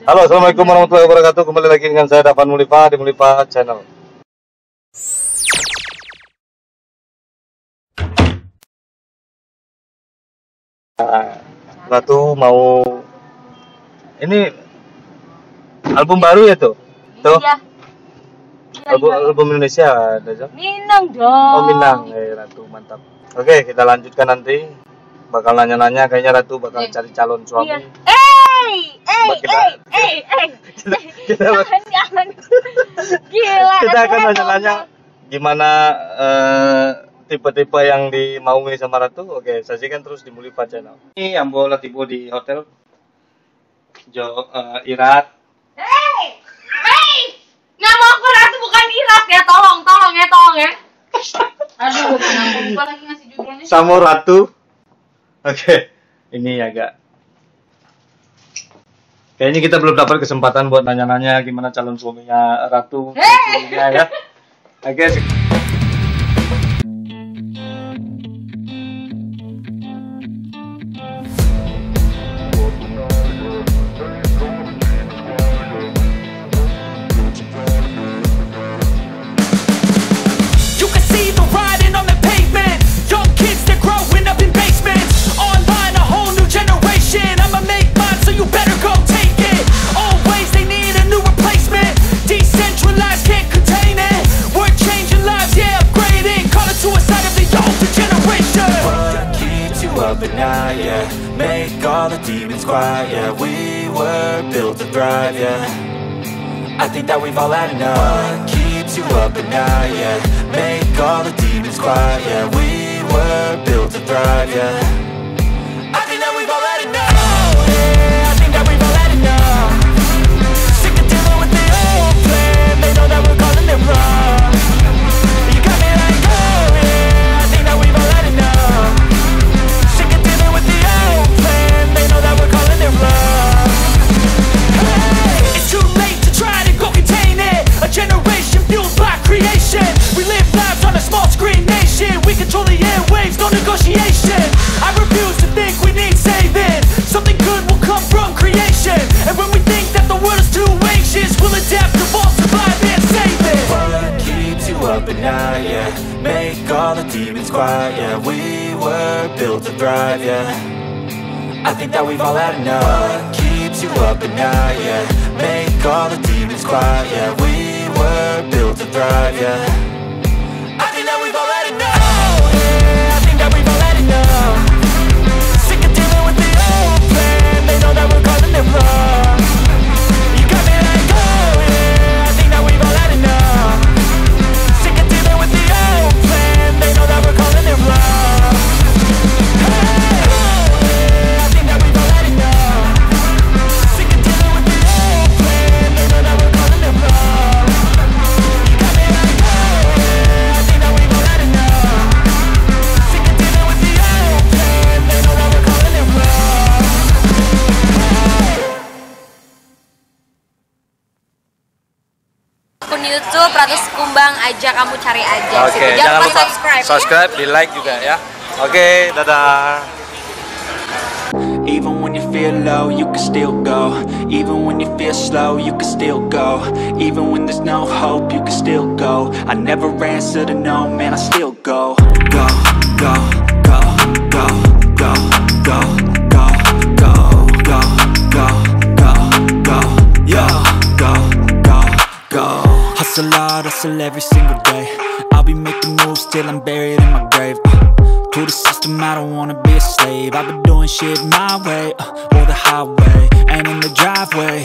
Halo, assalamualaikum warahmatullahi wabarakatuh. Kembali lagi dengan saya Davan Mulifa di Mulifa Channel. Ratu mau ini album baru ya tuh? Tuh. Iya. Album Indonesia ada Jok? Minang dong. Oh Minang, Ratu mantap. Oke, kita lanjutkan nanti. Bakal nanya-nanya, kayaknya Ratu bakal cari calon suami. Iya. Jangan. Gila. Kita akan nanya-nanya gimana tipe-tipe yang dimaui sama Ratu. Oke, saksikan terus di Mulifa Channel. Ini Ambo tiba di hotel Irat. Nggak mau aku Ratu bukan Irat ya, tolong ya. Aduh, kenapa lupa lagi ngasih judulnya. Sama Ratu. Oke, ini agak. Kayaknya kita belum dapat kesempatan buat nanya-nanya gimana calon suaminya Ratu. Ya. Oke. Make all the demons quiet, yeah. We were built to thrive, yeah. I think that we've all had enough. What keeps you up at night, yeah. Make all the demons quiet, yeah. We were built to thrive, yeah. I think that we've all had enough. Oh, yeah, I think that we've all had enough. Sick of dealing with the old plan. They know that we're calling it wrong. You got me like, oh yeah, I think that we've all had enough. Sick of dealing with the old plan. They know that we're calling it wrong. Hey, it's too late to try to go contain it. A generation fueled by creation. We live lives on a small screen nation. We control the airwaves, no negotiation. I refuse to think we need saving. Something good will come from creation. And when we think that the world is too anxious, we'll adapt, evolve, survive and save it. What keeps you up at night, yeah. Make all the demons quiet, yeah. We were built to thrive, yeah. I think that we've all had enough. What keeps you up at night, yeah. Make all the demons quiet, yeah. We were built to thrive, yeah. I think that we've all had enough. Oh, yeah, I think that we've all had enough. Sick of dealing with the old plan. They know that we're calling it wrong. You got me like, oh yeah, I think that we've all had enough. Sick of dealing with the old plan. They know that we're calling it wrong. Hey, oh yeah, I think that we've all had enough. Sick of dealing with the old plan. They know that we're calling it wrong. You got me like, oh yeah, I think that we've all had enough. Sick of dealing with the old plan. They know that we're calling it wrong. Akun YouTube Ratu Sekumbang aja, kamu cari aja. Oke, Jangan lupa subscribe. Subscribe, di like juga ya. Oke, dadah. Even when you feel low, you can still go. Even when you feel slow, you can still go. Even when there's no hope, you can still go. I never answer to no, man, I still go. Go, go, go, go, go, go, go, go, go, go, go, go, yo, go, go, go. Hustle hard, hustle every single day. I'll be making moves till I'm buried in my grave. To the system, I don't wanna be a slave. I've been doing shit my way, or the highway. And in the driveway,